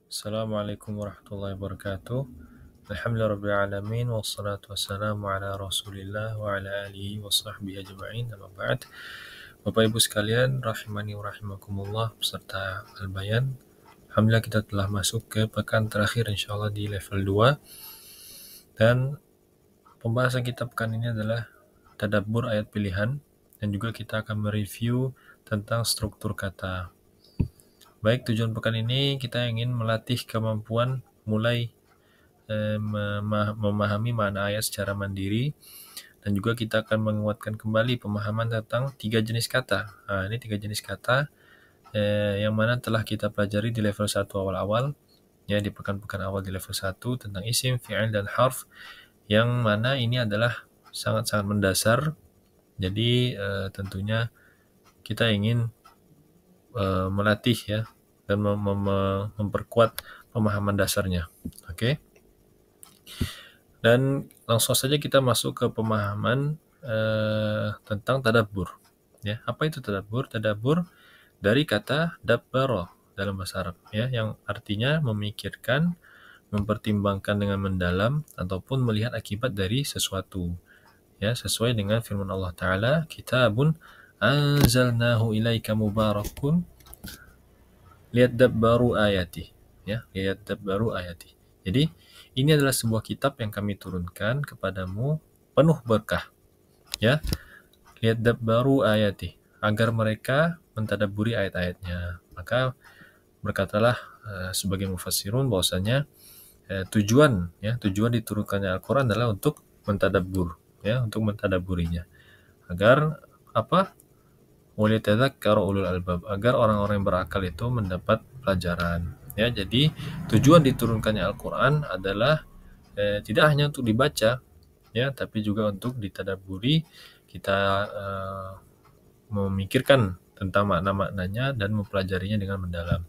Assalamualaikum warahmatullahi wabarakatuh. Alhamdulillahirrabbilalamin. Wassalatu wassalamu ala rasulillah wa ala alihi wa sahbihi ajma'in. Amma ba'd. Bapak Ibu sekalian, rahimani wa rahimakumullah, peserta Al-Bayan. Alhamdulillah kita telah masuk ke pekan terakhir insyaallah di level 2. Dan pembahasan kita pekan ini adalah tadabbur ayat pilihan. Dan juga kita akan mereview tentang struktur kata. Baik, tujuan pekan ini kita ingin melatih kemampuan mulai memahami makna ayat secara mandiri, dan juga kita akan menguatkan kembali pemahaman tentang 3 jenis kata. Ini 3 jenis kata yang mana telah kita pelajari di level 1 awal-awal, ya, di pekan-pekan awal di level 1 tentang isim, fi'il, dan harf, yang mana ini adalah sangat-sangat mendasar. Jadi tentunya kita ingin melatih, ya, dan memperkuat pemahaman dasarnya. Oke. Dan langsung saja kita masuk ke pemahaman tentang tadabbur. Ya, apa itu tadabbur? Tadabbur dari kata dabbara dalam bahasa Arab, ya, yang artinya memikirkan, mempertimbangkan dengan mendalam, ataupun melihat akibat dari sesuatu. Ya, sesuai dengan firman Allah Ta'ala, kitabun anzalnahu ilaika mubarakun liyadabbaru ayati. Ya, liyadabbaru ayati. Jadi, ini adalah sebuah kitab yang kami turunkan kepadamu penuh berkah. Ya, liyadabbaru ayati, agar mereka mentadabburi ayat-ayatnya. Maka berkatalah sebagian mufassirun bahwasanya tujuan diturunkannya Al-Qur'an adalah untuk mentadabbur, ya, untuk mentadabburinya. Agar apa? Waliyatadzakkara ulul albab, agar orang-orang yang berakal itu mendapat pelajaran. Ya, jadi tujuan diturunkannya Al-Qur'an adalah tidak hanya untuk dibaca, ya, tapi juga untuk ditadabburi. Kita memikirkan tentang makna-maknanya dan mempelajarinya dengan mendalam.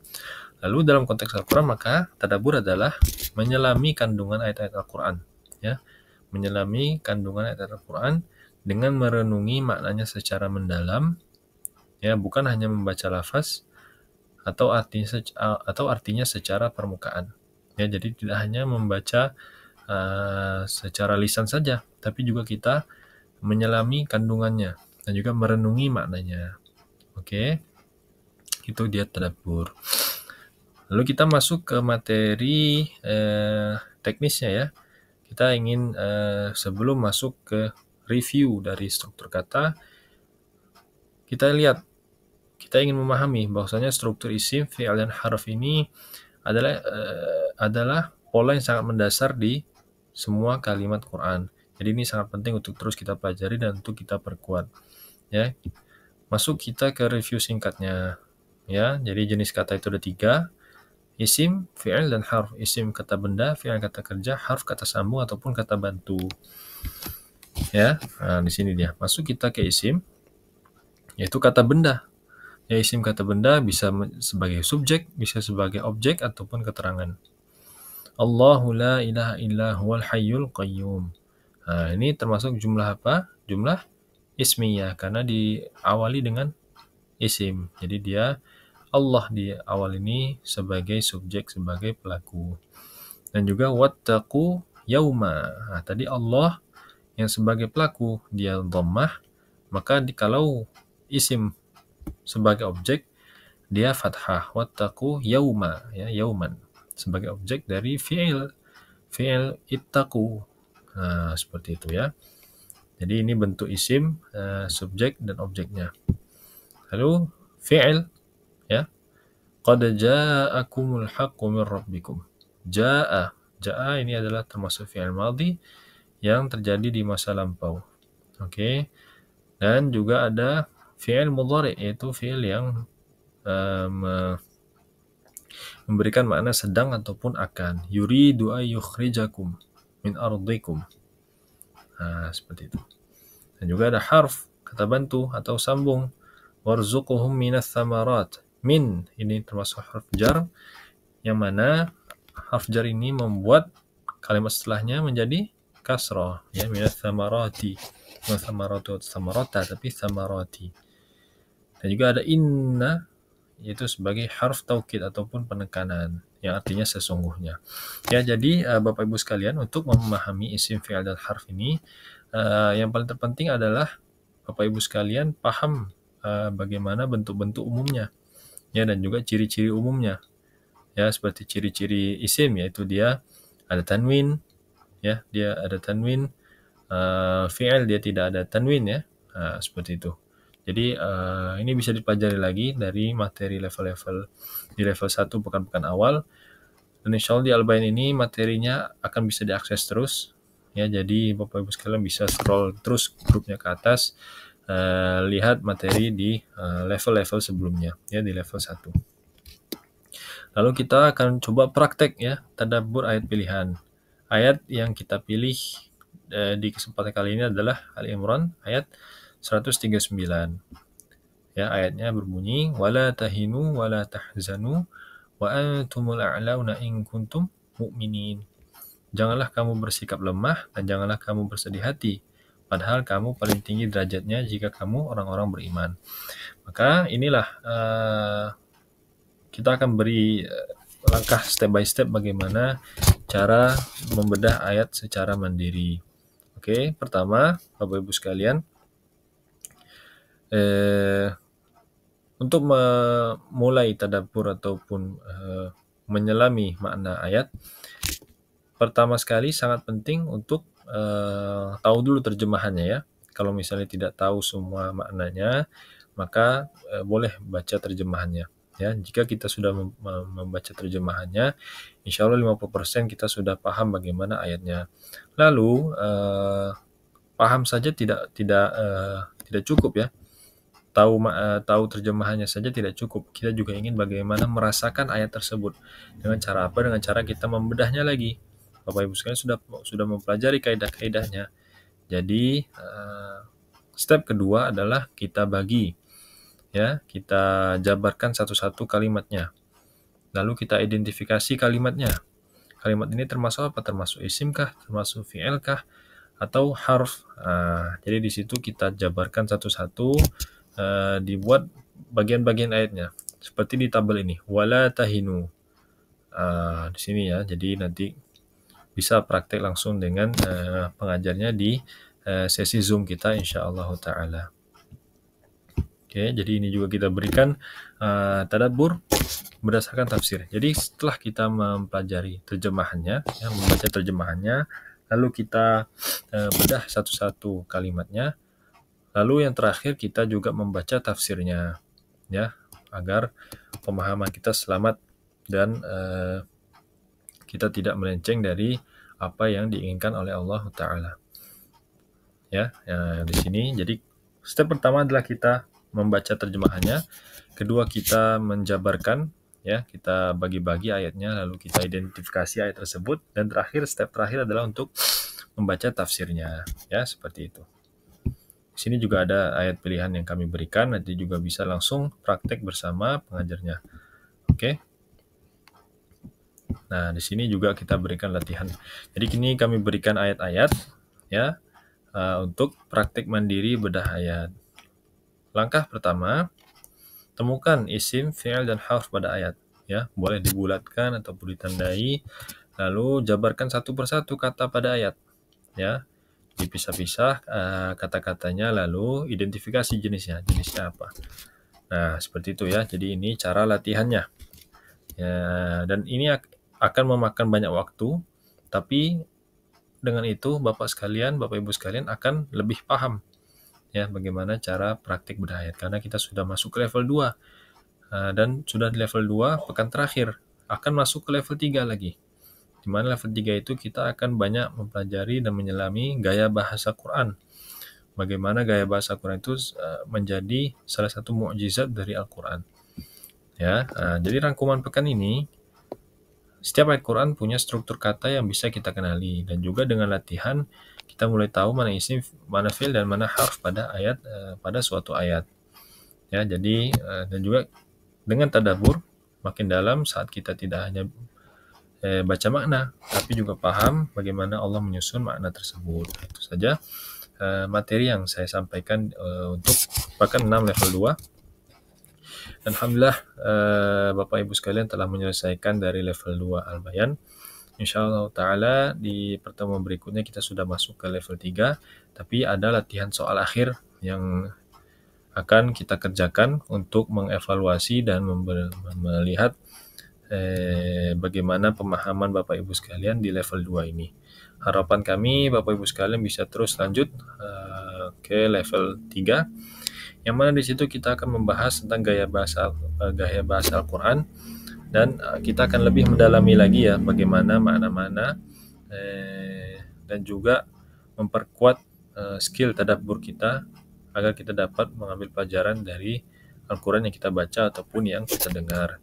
Lalu dalam konteks Al-Qur'an, maka tadabbur adalah menyelami kandungan ayat-ayat Al-Qur'an, ya. Menyelami kandungan ayat-ayat Al-Qur'an dengan merenungi maknanya secara mendalam, ya, bukan hanya membaca lafaz atau artinya secara permukaan. Ya, jadi tidak hanya membaca secara lisan saja, tapi juga kita menyelami kandungannya dan juga merenungi maknanya. Oke, itu dia tadabbur. Lalu kita masuk ke materi teknisnya, ya. Kita ingin sebelum masuk ke review dari struktur kata, kita ingin memahami bahwasanya struktur isim, fi'il, dan harf ini adalah pola yang sangat mendasar di semua kalimat Quran. Jadi ini sangat penting untuk terus kita pelajari dan untuk kita perkuat. Ya, masuk kita ke review singkatnya. Ya, jadi jenis kata itu ada 3: isim, fi'il, dan harf. Isim kata benda, fi'il kata kerja, harf kata sambung ataupun kata bantu. Ya, nah, di sini dia. Masuk kita ke isim, yaitu kata benda. Ya, isim kata benda bisa sebagai subjek, bisa sebagai objek ataupun keterangan. Allahu la ilaha illa huwal hayyul qayyum. Nah, ini termasuk jumlah apa? Jumlah ismiyah, karena diawali dengan isim. Jadi dia Allah di awal ini sebagai subjek, sebagai pelaku. Dan juga wattaqu yauma. Nah, tadi Allah yang sebagai pelaku dia dhammah, maka kalau isim sebagai objek dia fathah, wattaqu yauma, ya, yauman sebagai objek dari fi'il ittaqu. Nah, seperti itu, ya. Jadi ini bentuk isim, subjek dan objeknya. Lalu fi'il, ya. Qad ja'akumul haqqu min rabbikum. Ja'a ini adalah termasuk fi'il madhi yang terjadi di masa lampau. Oke. Dan juga ada fi'il mudhari, yaitu fi'il yang memberikan makna sedang ataupun akan. Yuridu ay yukhrijakum min ardikum. Nah, seperti itu. Dan juga ada harf, kata bantu atau sambung. Warzuquhum minas thamarat. Min, ini termasuk harf jar, yang mana harf jar ini membuat kalimat setelahnya menjadi kasrah, ya, minas thamarati. Bukan thamaratu atau thamarata, tapi thamarati. Dan juga ada inna, yaitu sebagai harf taukid ataupun penekanan yang artinya sesungguhnya. Ya, jadi Bapak Ibu sekalian, untuk memahami isim, fi'il, dan harf ini yang paling terpenting adalah Bapak Ibu sekalian paham bagaimana bentuk-bentuk umumnya, ya, dan juga ciri-ciri umumnya. Ya, seperti ciri-ciri isim, yaitu dia ada tanwin, ya, dia ada tanwin. Fi'il dia tidak ada tanwin, ya. Seperti itu. Jadi ini bisa dipelajari lagi dari materi level-level di level 1 pekan-pekan awal. Dan insya Allah di Al-Bayan ini materinya akan bisa diakses terus. Ya, jadi Bapak Ibu sekalian bisa scroll terus grupnya ke atas, lihat materi di level-level sebelumnya, ya, di level 1. Lalu kita akan coba praktek, ya, tadabbur ayat pilihan. Ayat yang kita pilih di kesempatan kali ini adalah Ali Imran ayat 139. Ya, ayatnya berbunyi wala tahinu wala tahzanu wa antumul a'launa in kuntum mu'minin. Janganlah kamu bersikap lemah dan janganlah kamu bersedih hati, padahal kamu paling tinggi derajatnya jika kamu orang-orang beriman. Maka inilah kita akan beri langkah step by step bagaimana cara membedah ayat secara mandiri. Oke, pertama, Bapak Ibu sekalian, untuk memulai tadabbur ataupun menyelami makna ayat, pertama sekali sangat penting untuk tahu dulu terjemahannya, ya. Kalau misalnya tidak tahu semua maknanya, maka boleh baca terjemahannya. Ya, jika kita sudah membaca terjemahannya, insya Allah 50% kita sudah paham bagaimana ayatnya. Lalu paham saja tidak cukup, ya. Tahu terjemahannya saja tidak cukup. Kita juga ingin bagaimana merasakan ayat tersebut. Dengan cara apa? Dengan cara kita membedahnya lagi. Bapak Ibu sekalian sudah mempelajari kaidah-kaidahnya. Jadi step kedua adalah kita bagi, ya, kita jabarkan satu-satu kalimatnya. Lalu kita identifikasi kalimatnya. Kalimat ini termasuk apa? Termasuk isim kah? Termasuk fi'il kah? Atau harf? Jadi di situ kita jabarkan satu-satu, dibuat bagian-bagian ayatnya. Seperti di tabel ini, wala tahinu. Di sini, ya. Jadi nanti bisa praktek langsung dengan pengajarnya di sesi Zoom kita insyaallah ta'ala. Oke, jadi ini juga kita berikan tadabbur berdasarkan tafsir. Jadi setelah kita mempelajari terjemahannya, ya, membaca terjemahannya, lalu kita bedah satu-satu kalimatnya, lalu yang terakhir kita juga membaca tafsirnya, ya, agar pemahaman kita selamat dan kita tidak melenceng dari apa yang diinginkan oleh Allah Ta'ala. Ya, di sini. Jadi step pertama adalah kita membaca terjemahannya. Kedua, kita menjabarkan, ya, kita bagi-bagi ayatnya, lalu kita identifikasi ayat tersebut. Dan step terakhir adalah untuk membaca tafsirnya, ya, seperti itu. Di sini juga ada ayat pilihan yang kami berikan, nanti juga bisa langsung praktek bersama pengajarnya. Oke. Nah, di sini juga kita berikan latihan. Jadi kini kami berikan ayat-ayat, ya, untuk praktik mandiri bedah ayat. Langkah pertama, temukan isim, fi'il, dan harf pada ayat. Ya, boleh dibulatkan ataupun ditandai. Lalu jabarkan satu persatu kata pada ayat. Ya, dipisah-pisah kata-katanya, lalu identifikasi jenisnya apa. Nah, seperti itu, ya. Jadi ini cara latihannya. Ya, dan ini akan memakan banyak waktu, tapi dengan itu Bapak Ibu sekalian akan lebih paham, ya, bagaimana cara praktik bedah ayat, karena kita sudah masuk ke level 2 dan sudah di level 2 pekan terakhir, akan masuk ke level 3 lagi, di mana level 3 itu kita akan banyak mempelajari dan menyelami gaya bahasa Quran. Bagaimana gaya bahasa Quran itu menjadi salah satu mukjizat dari Al-Quran, ya. Jadi rangkuman pekan ini, setiap ayat Quran punya struktur kata yang bisa kita kenali, dan juga dengan latihan kita mulai tahu mana isim, mana fi'il, dan mana harf pada pada suatu ayat. Ya, jadi dan juga dengan tadabbur makin dalam saat kita tidak hanya baca makna, tapi juga paham bagaimana Allah menyusun makna tersebut. Itu saja materi yang saya sampaikan untuk pekan 6 level 2. Alhamdulillah, Bapak Ibu sekalian telah menyelesaikan dari level 2 Al-Bayan. Insyaallah ta'ala di pertemuan berikutnya kita sudah masuk ke level 3, tapi ada latihan soal akhir yang akan kita kerjakan untuk mengevaluasi dan melihat bagaimana pemahaman Bapak Ibu sekalian di level 2 ini. Harapan kami Bapak Ibu sekalian bisa terus lanjut ke level 3, yang mana di situ kita akan membahas tentang gaya bahasa Al-Quran, dan kita akan lebih mendalami lagi ya bagaimana makna-makna dan juga memperkuat skill tadabbur kita agar kita dapat mengambil pelajaran dari Al-Quran yang kita baca ataupun yang kita dengar.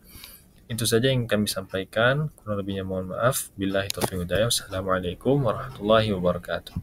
Itu saja yang kami sampaikan. Kurang lebihnya mohon maaf. Billahi taufiq wal hidayah. Wassalamualaikum warahmatullahi wabarakatuh.